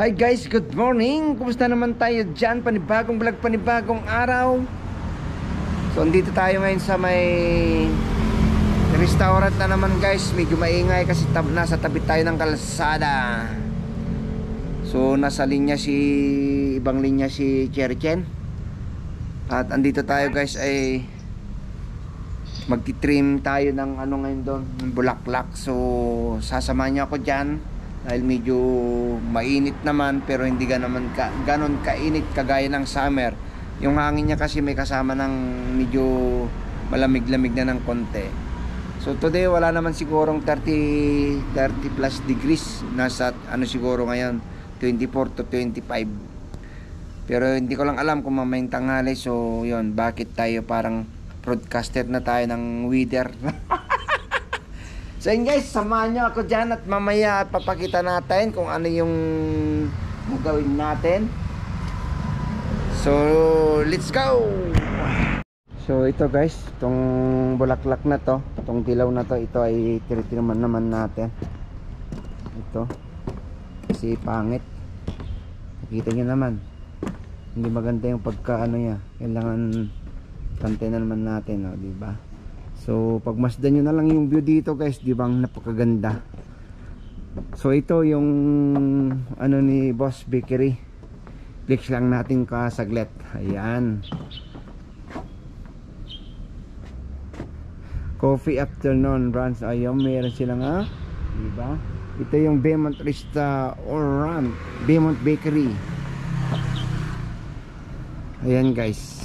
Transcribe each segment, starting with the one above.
Hi guys, good morning. Kumusta naman tayo dyan? Panibagong vlog, panibagong araw. So andito tayo ngayon sa may restaurant na naman guys. Medyo maingay kasi nasa tabi tayo ng kalsada. So nasa ibang linya si Cherchen. At andito tayo guys ay magti-trim tayo ng ano ngayon doon, ng bulaklak. So sasamahan niyo ako dyan. Dahil medyo mainit naman pero hindi ganon kainit kagaya ng summer. Yung hangin niya kasi may kasama ng medyo malamig-lamig na ng konti. So today wala naman sigurong 30 plus degrees. Nasa ano siguro ngayon 24 to 25. Pero hindi ko lang alam kung mamayang tanghali. So yun, bakit tayo parang broadcaster na tayo ng weather. So yun guys, samahan nyo ako dyan at mamaya papakita natin kung ano yung gagawin natin. So let's go! So ito guys, itong bulaklak na to, itong dilaw na to, ito ay tinitirman naman natin. Ito kasi pangit. Nakita nyo naman, hindi maganda yung pagkaano niya. Kailangan pantayin naman natin, diba? So pagmasdan nyo na lang yung view dito guys, di ba napakaganda. So ito yung ano ni Boss Bakery. Click lang natin kasaglit. Ayan, coffee afternoon brunch. Ayun, meron silang di ba? Ito yung Beaumont Restaurant, Beaumont Bakery. Ayan guys.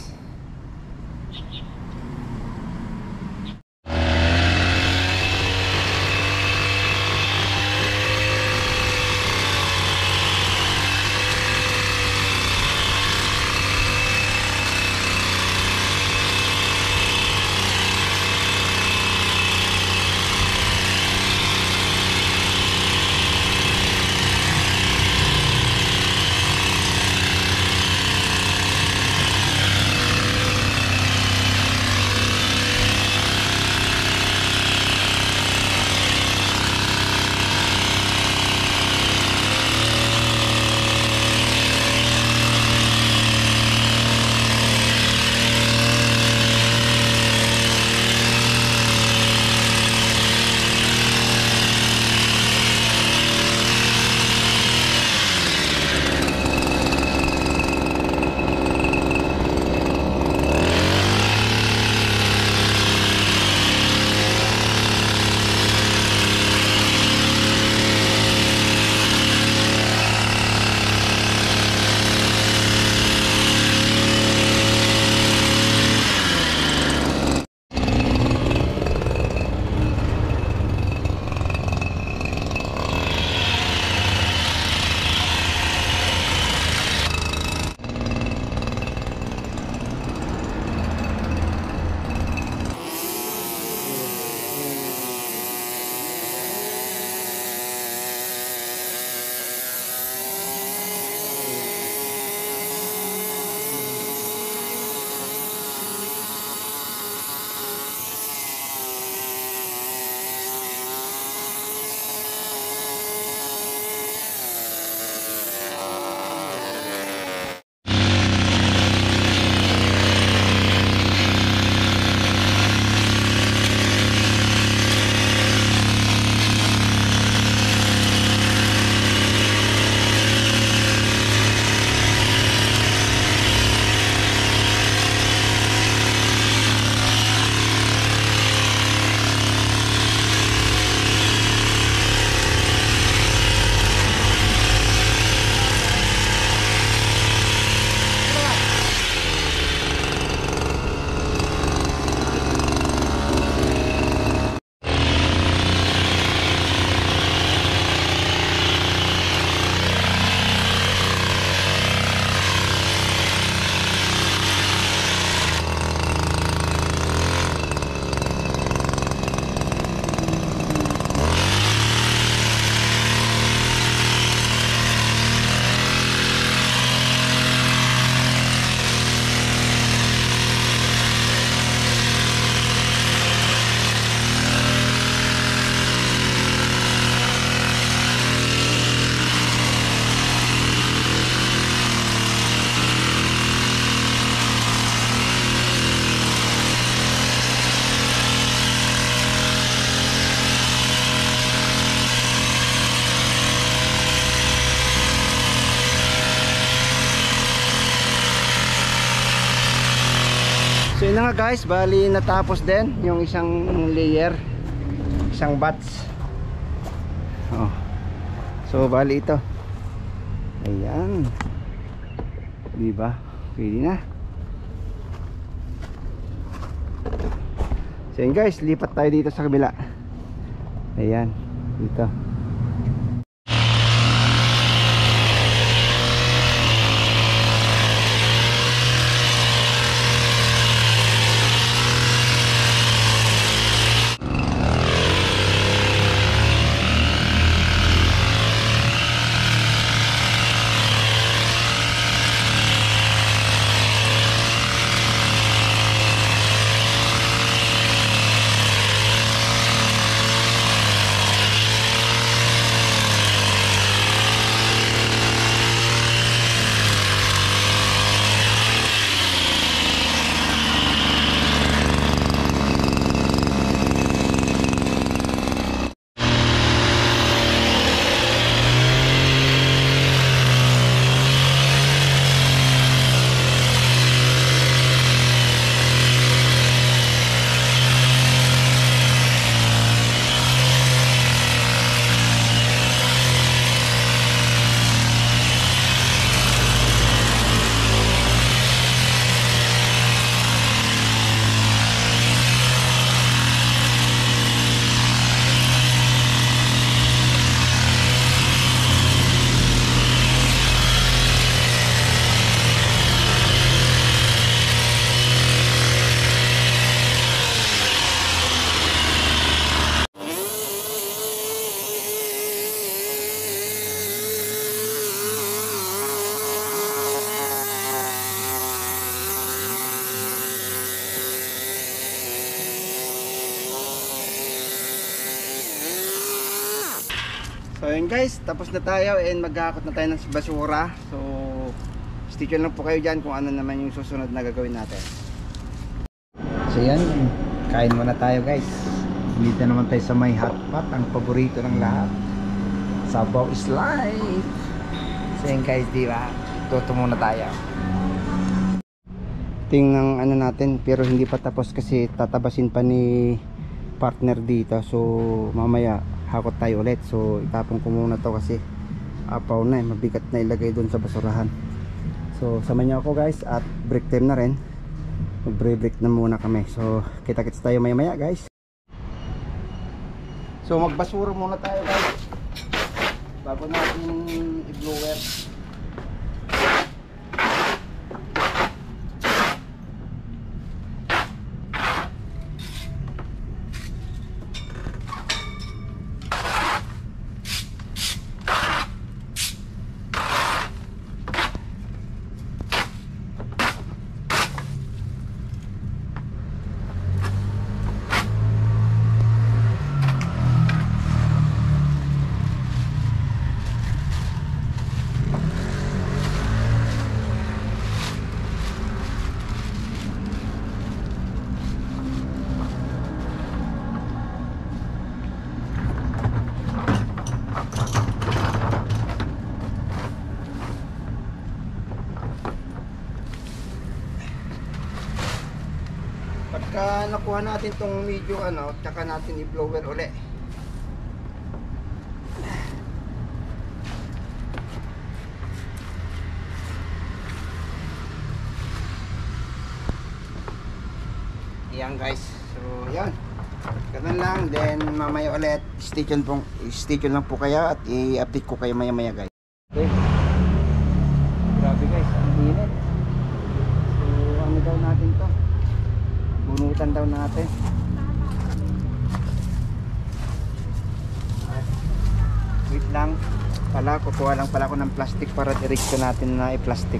yun na nga guys, bali natapos din yung isang layer, isang batch. So bali ito, ayan, diba, pwede na. So yun guys, lipat tayo dito sa kabila. Ayan, dito. So yun guys, tapos na tayo and maghahakot na tayo ng basura. So stay tuned lang po kayo dyan kung ano naman yung susunod na gagawin natin. So yan, kain muna tayo guys. Dito naman tayo sa may hotpot, ang paborito ng lahat. Sabaw is life. So yun guys, diba? Toto muna tayo. Tingnan ano natin, pero hindi pa tapos kasi tatabasin pa ni partner dito. So mamaya hakot tayo ulit. So itapon ko muna to kasi apaw na, mabigat na ilagay doon sa basurahan. So samahan niyo ako guys at break time na rin. Mag-break na muna kami. So kita-kits tayo maya-maya guys. So magbasura muna tayo guys bago natin i-blower. Pagka nakuha natin tong medyo ano, tsaka natin i-blower uli. Yan guys. So yan. Ganun lang, then mamaya ulit stay tuned lang po kayo at i-update ko kayo maya-maya guys. Okay. Grabe guys, ang init. So ano daw natin to? Bunutan daw natin. Wait lang pala, kukuha lang pala ako ng plastic para direkto natin na i-plastic.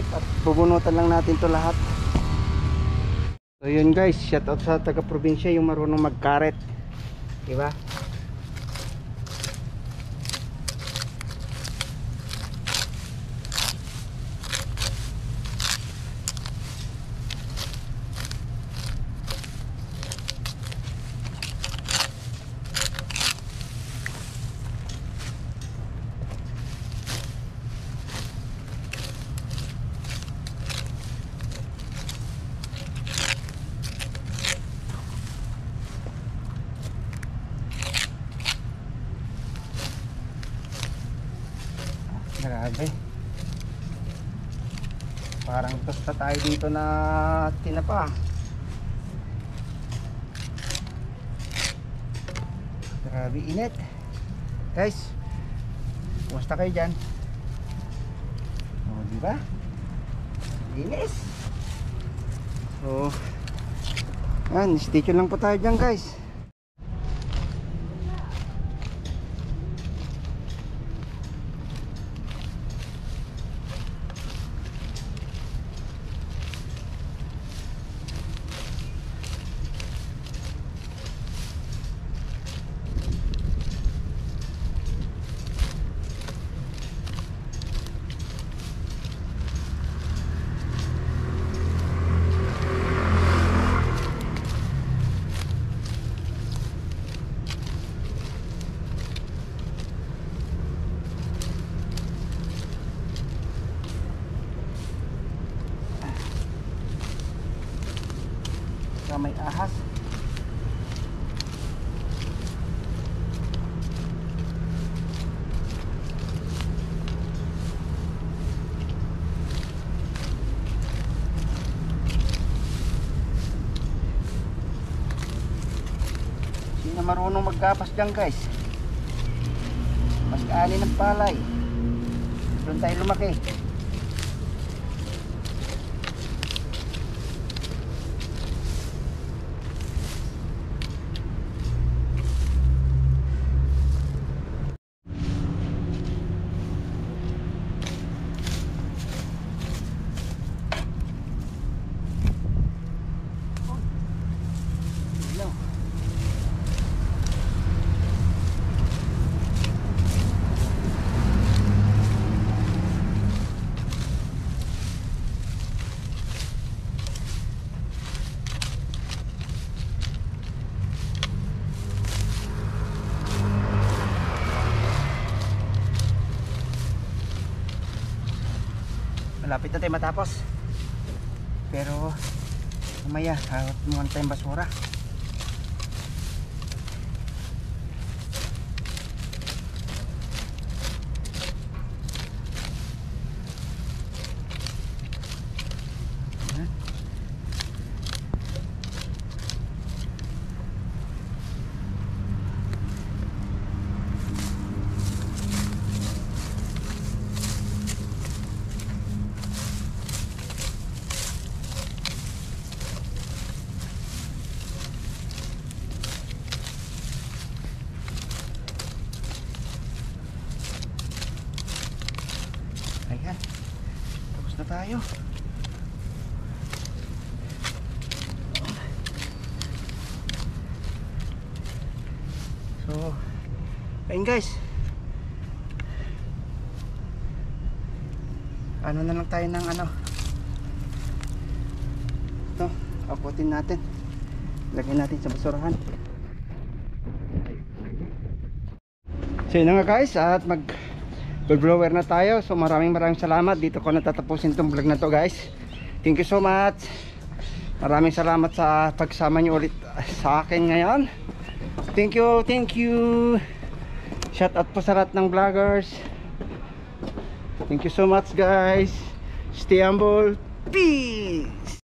karet at bubunutan lang natin to lahat. So yun guys, shout out sa taga probinsya yung marunong magkaret, diba? Grabe. Parang tosta tayo dito na tinapa. Grabe init. Guys, kumusta kayo dyan? O, diba? Linis. So, yan, stay lang po tayo dyan guys. May ahas. Sino marunong magkapas dyan guys? Mas kaali ng palay. Doon tayo lumaki. Malapit na tayo matapos, pero mamaya hawat muna tayong basura. Ayan, tapos na tayo. So, ayun guys, ano na lang tayo ng ano, ito, akutin natin, lagyan natin sa basurahan. So yun na nga guys, at blower na tayo. So maraming salamat. Dito ko natatapusin tong vlog na to guys. Thank you so much. Maraming salamat sa pagsama nyo ulit sa akin ngayon. Thank you. Shout out po sa lahat ng vloggers. Thank you so much guys. Stay humble. Peace.